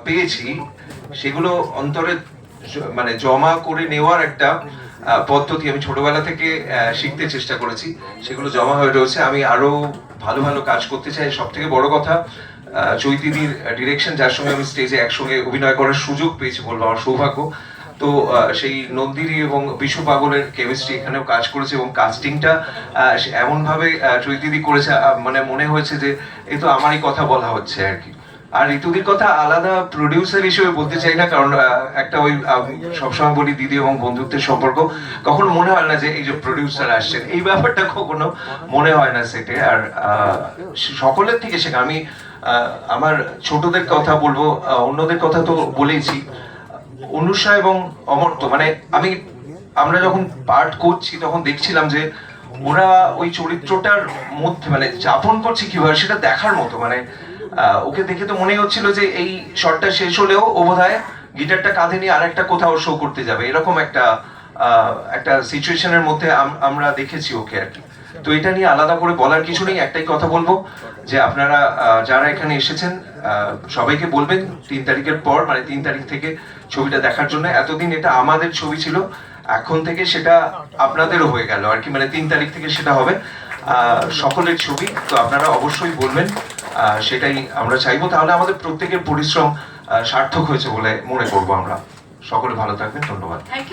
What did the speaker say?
পেয়েছি সেগুলো অন্তরে মানে জমা করে নেওয়ার একটা পদ্ধতি আমি ছোটবেলা থেকে শিখতে চেষ্টা করেছি। সেগুলো জমা হয়ে রয়েছে। আমি আরো ভালো ভালো কাজ করতে চাই। সব থেকে বড় কথা, চৈতিদির ডিরেকশন, যার সঙ্গে আমি স্টেজে একসঙ্গে অভিনয় করার সুযোগ পেয়েছি বলবো আমার সৌভাগ্য। তো সেই নন্দিনী এবং বিশ্ব পাগলের কেমিস্ট্রি এখানেও কাজ করেছে এবং কাস্টিংটা এমন ভাবে চৈতিদি করেছে, মানে মনে হয়েছে যে এই তো আমারই কথা বলা হচ্ছে আর কি। আর ঋতুদির কথা আলাদা প্রডিউসার হিসেবে বলতে চাই না, কারণ একটা ওই সবসময় বলি দিদি এবং বন্ধুত্বের সম্পর্ক, কখনো মনে হয় না যে এই যে প্রডিউসার আসছেন, এই ব্যাপারটা কখনো মনে হয় না সেটে। আর সকলের থেকে শেখা। আমি আমার ছোটদের কথা বলবো, অন্যদের কথা তো বলেইছি। অনুষা এবং অমর্ত্য, মানে আমরা যখন পাঠ করছি তখন দেখছিলাম যে ওরা ওই চরিত্রটার মধ্যে মানে যাপন করছে কিভাবে সেটা দেখার মতো। মানে ওকে দেখে তো মনেই হচ্ছিল যে এই শটটা শেষ হলেও ও বোধহয় গিটারটা কাঁধে নিয়ে আর একটা কোথাও শো করতে যাবে, এরকম একটা একটা সিচুয়েশনের মধ্যে আমরা দেখেছি ওকে আর কি। তো এটা নিয়ে আলাদা করে বলার কিছু নেই। একটাই কথা বলবো যে আপনারা যারা এখানে এসেছেন সবাইকে বলবেন 3 তারিখের পর, মানে 3 তারিখ থেকে ছবিটা দেখার জন্য। এতদিন এটা আমাদের ছবি ছিল, এখন থেকে সেটা আপনাদেরও হয়ে গেল আর কি, মানে 3 তারিখ থেকে সেটা হবে সকলের ছবি। তো আপনারা অবশ্যই বলবেন, সেটাই আমরা চাইবো। তাহলে আমাদের প্রত্যেকের পরিশ্রম সার্থক হয়েছে বলে মনে করবো আমরা। সকলে ভালো থাকবেন, ধন্যবাদ। Thank you.